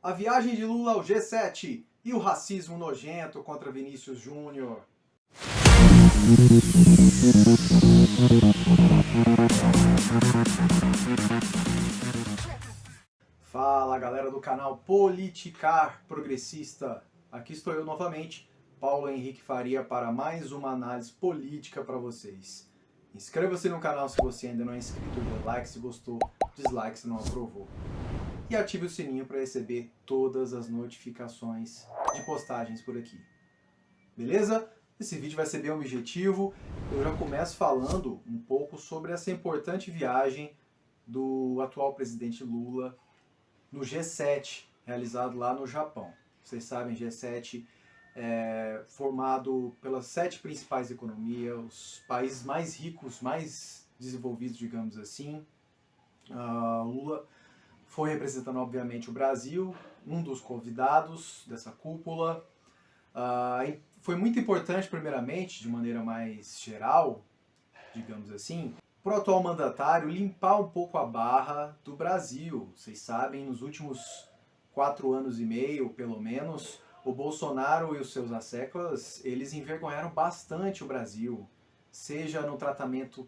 A viagem de Lula ao G7 e o racismo nojento contra Vinícius Júnior. Fala galera do canal Politicar Progressista, aqui estou eu novamente, Paulo Henrique Faria, para mais uma análise política para vocês. Inscreva-se no canal se você ainda não é inscrito, dê like se gostou, dislike se não aprovou. E ative o sininho para receber todas as notificações de postagens por aqui. Beleza? Esse vídeo vai ser bem objetivo. Eu já começo falando um pouco sobre essa importante viagem do atual presidente Lula no G7, realizado lá no Japão. Vocês sabem, G7 é formado pelas 7 principais economias, os países mais ricos, mais desenvolvidos, digamos assim. Lula foi representando, obviamente, o Brasil, um dos convidados dessa cúpula. Foi muito importante, primeiramente, de maneira mais geral, digamos assim, para o atual mandatário limpar um pouco a barra do Brasil. Vocês sabem, nos últimos 4 anos e meio, pelo menos, o Bolsonaro e os seus asseclas, eles envergonharam bastante o Brasil, seja no tratamento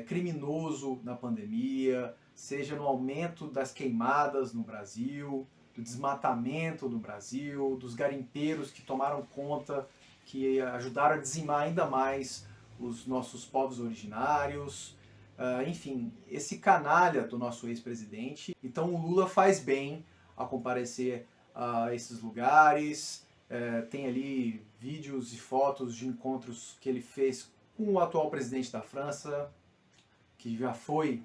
criminoso na pandemia, seja no aumento das queimadas no Brasil, do desmatamento no Brasil, dos garimpeiros que tomaram conta, que ajudaram a dizimar ainda mais os nossos povos originários. Enfim, esse canalha do nosso ex-presidente. Então o Lula faz bem a comparecer a esses lugares. Tem ali vídeos e fotos de encontros que ele fez com o atual presidente da França, que já foi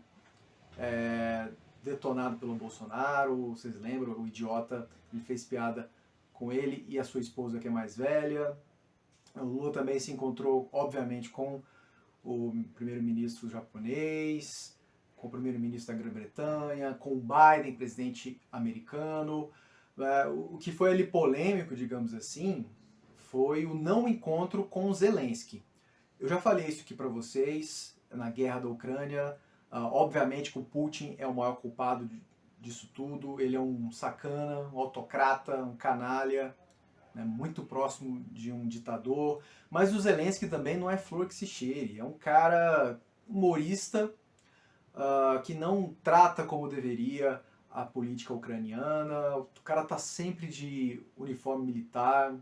detonado pelo Bolsonaro. Vocês lembram? O idiota, ele fez piada com ele e a sua esposa, que é mais velha. O Lula também se encontrou, obviamente, com o primeiro-ministro japonês, com o primeiro-ministro da Grã-Bretanha, com o Biden, presidente americano. O que foi ali polêmico, digamos assim, foi o não encontro com o Zelensky. Eu já falei isso aqui para vocês, na guerra da Ucrânia. Obviamente que o Putin é o maior culpado disso tudo. Ele é um sacana, um autocrata, um canalha, né, muito próximo de um ditador. Mas o Zelensky também não é flor que se cheire. É um cara humorista, que não trata como deveria a política ucraniana. O cara tá sempre de uniforme militar,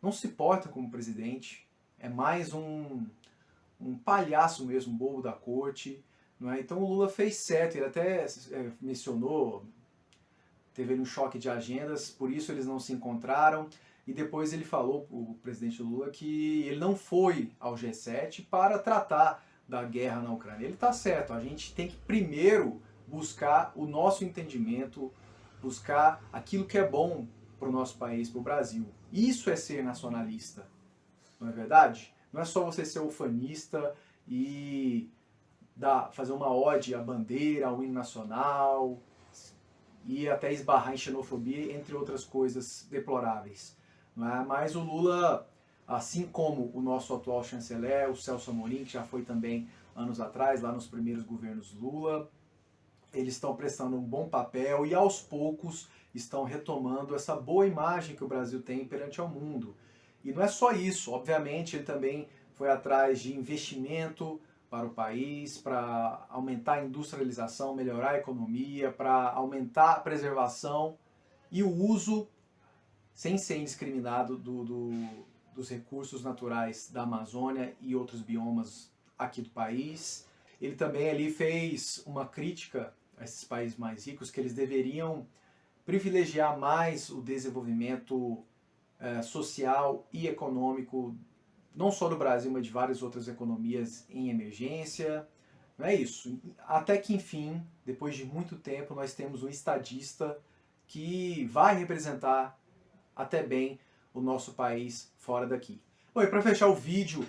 não se porta como presidente. É mais um palhaço mesmo, um bobo da corte. Não é? Então o Lula fez certo, ele até mencionou, teve um choque de agendas, por isso eles não se encontraram. E depois ele falou, o presidente Lula, que ele não foi ao G7 para tratar da guerra na Ucrânia. Ele está certo, a gente tem que primeiro buscar o nosso entendimento, buscar aquilo que é bom para o nosso país, para o Brasil. Isso é ser nacionalista, não é verdade? Não é só você ser ufanista e fazer uma ode à bandeira, ao hino nacional, e até esbarrar em xenofobia, entre outras coisas deploráveis. Não é? Mas o Lula, assim como o nosso atual chanceler, o Celso Amorim, que já foi também anos atrás, lá nos primeiros governos Lula, eles estão prestando um bom papel e aos poucos estão retomando essa boa imagem que o Brasil tem perante ao mundo. E não é só isso, obviamente ele também foi atrás de investimento para o país, para aumentar a industrialização, melhorar a economia, para aumentar a preservação e o uso, sem ser indiscriminado, dos recursos naturais da Amazônia e outros biomas aqui do país. Ele também ali fez uma crítica a esses países mais ricos, que eles deveriam privilegiar mais o desenvolvimento social e econômico, não só do Brasil, mas de várias outras economias em emergência. Não é isso. Até que, enfim, depois de muito tempo, nós temos um estadista que vai representar até bem o nosso país fora daqui. Bom, e para fechar o vídeo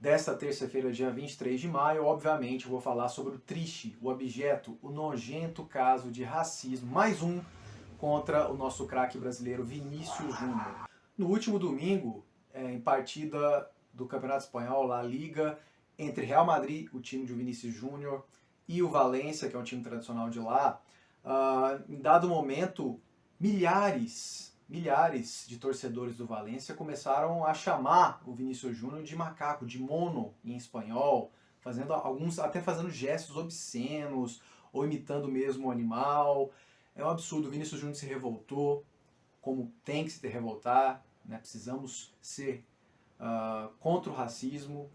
desta terça-feira, dia 23 de maio, obviamente eu vou falar sobre o triste, o abjeto, o nojento caso de racismo, mais um contra o nosso craque brasileiro Vinícius Júnior. No último domingo, em partida do Campeonato Espanhol, La Liga, entre Real Madrid, o time de Vinícius Júnior, e o Valência, que é um time tradicional de lá, em dado momento, milhares de torcedores do Valência começaram a chamar o Vinícius Júnior de macaco, de mono em espanhol, fazendo alguns até fazendo gestos obscenos ou imitando mesmo o animal. É um absurdo. O Vinícius Júnior se revoltou, como tem que se revoltar, né? Precisamos ser contra o racismo,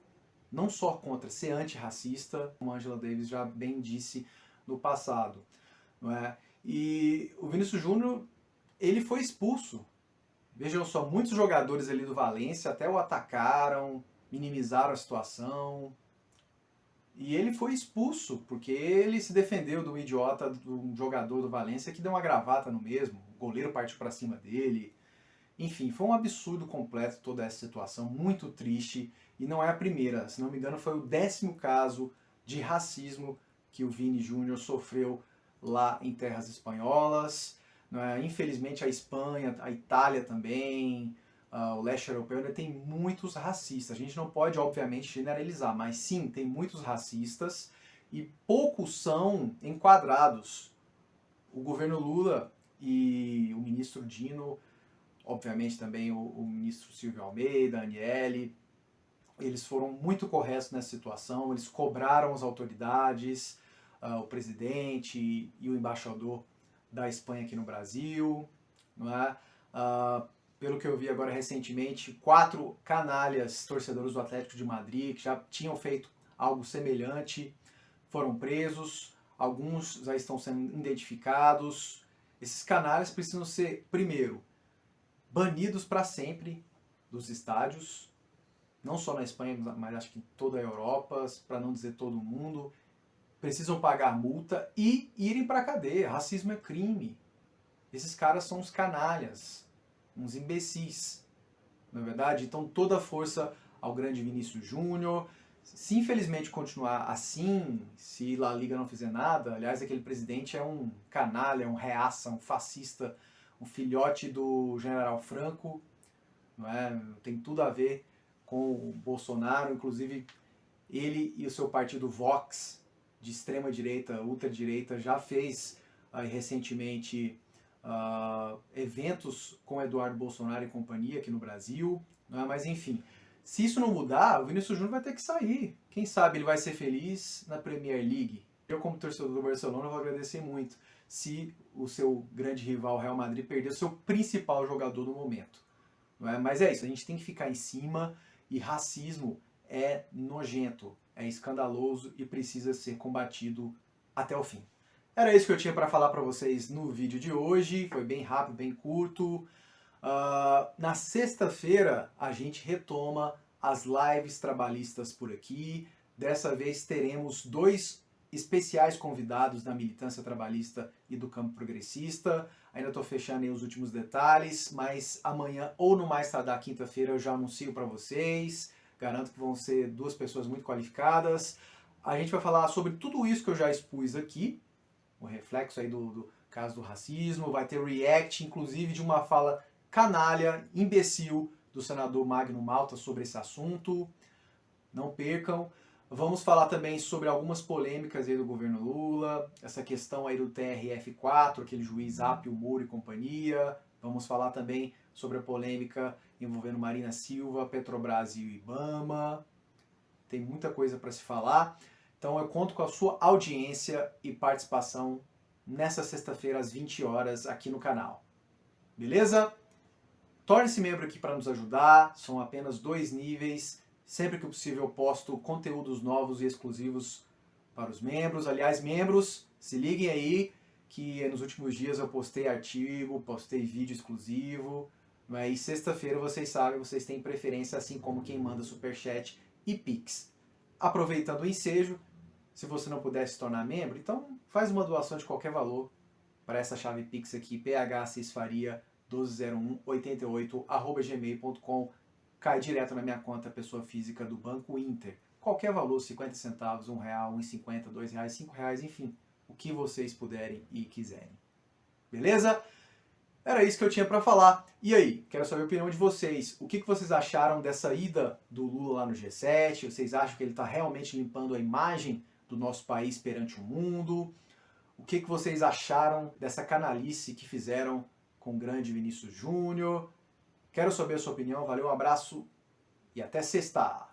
não só contra, ser antirracista, como a Angela Davis já bem disse no passado, não é? E o Vinícius Júnior, ele foi expulso. Vejam só, muitos jogadores ali do Valência até o atacaram, minimizaram a situação. E ele foi expulso, porque ele se defendeu do idiota do jogador do Valência que deu uma gravata no mesmo. O goleiro partiu para cima dele. Enfim, foi um absurdo completo toda essa situação, muito triste. E não é a primeira, se não me engano foi o 10º caso de racismo que o Vini Júnior sofreu lá em terras espanholas. Infelizmente a Espanha, a Itália também, o leste europeu ainda tem muitos racistas. A gente não pode, obviamente, generalizar, mas sim, tem muitos racistas e poucos são enquadrados. O governo Lula e o ministro Dino, obviamente também o ministro Silvio Almeida, Aniele, eles foram muito corretos nessa situação, eles cobraram as autoridades, o presidente e o embaixador da Espanha aqui no Brasil, não é? Pelo que eu vi agora recentemente, 4 canalhas torcedores do Atlético de Madrid, que já tinham feito algo semelhante, foram presos, alguns já estão sendo identificados. Esses canalhas precisam ser, primeiro, banidos para sempre dos estádios, não só na Espanha, mas acho que em toda a Europa, para não dizer todo mundo. Precisam pagar multa e irem para a cadeia. Racismo é crime. Esses caras são uns canalhas, uns imbecis, não é verdade? Então toda a força ao grande Vinícius Júnior. Se infelizmente continuar assim, se La Liga não fizer nada, aliás, aquele presidente é um canalha, um reaça, um fascista, um filhote do General Franco, não é? Tem tudo a ver com o Bolsonaro, inclusive ele e o seu partido Vox, de extrema direita, ultradireita, já fez recentemente eventos com Eduardo Bolsonaro e companhia aqui no Brasil, não é? Mas enfim, se isso não mudar, o Vinícius Júnior vai ter que sair. Quem sabe ele vai ser feliz na Premier League. Eu, como torcedor do Barcelona, vou agradecer muito se o seu grande rival Real Madrid perder o seu principal jogador do momento, não é? Mas é isso, a gente tem que ficar em cima, e racismo é nojento, é escandaloso e precisa ser combatido até o fim. Era isso que eu tinha para falar para vocês no vídeo de hoje, foi bem rápido, bem curto. Na sexta-feira a gente retoma as lives trabalhistas por aqui. Dessa vez teremos 2 especiais convidados da militância trabalhista e do campo progressista. Ainda estou fechando aí os últimos detalhes, mas amanhã ou no mais tardar quinta-feira eu já anuncio para vocês. Garanto que vão ser 2 pessoas muito qualificadas. A gente vai falar sobre tudo isso que eu já expus aqui, o reflexo aí do caso do racismo. Vai ter react, inclusive, de uma fala canalha, imbecil, do senador Magno Malta sobre esse assunto. Não percam. Vamos falar também sobre algumas polêmicas aí do governo Lula, essa questão aí do TRF4, aquele juiz Apio, Moro e companhia. Vamos falar também sobre a polêmica envolvendo Marina Silva, Petrobras e o IBAMA. Tem muita coisa para se falar. Então eu conto com a sua audiência e participação nessa sexta-feira às 20 horas aqui no canal. Beleza? Torne-se membro aqui para nos ajudar. São apenas 2 níveis. Sempre que possível eu posto conteúdos novos e exclusivos para os membros. Aliás, membros, se liguem aí que nos últimos dias eu postei artigo, postei vídeo exclusivo. E sexta-feira, vocês sabem, vocês têm preferência, assim como quem manda superchat e pix. Aproveitando o ensejo, se você não puder se tornar membro, então faz uma doação de qualquer valor para essa chave pix aqui, phcisfaria120188@gmail.com. Cai direto na minha conta pessoa física do Banco Inter. Qualquer valor, 50 centavos, R$1, R$1,50, R$2, R$5, enfim, o que vocês puderem e quiserem. Beleza? Era isso que eu tinha para falar. E aí, quero saber a opinião de vocês. O que vocês acharam dessa ida do Lula lá no G7? Vocês acham que ele está realmente limpando a imagem do nosso país perante o mundo? O que vocês acharam dessa canalice que fizeram com o grande Vinícius Júnior. Quero saber a sua opinião. Valeu, um abraço e até sexta!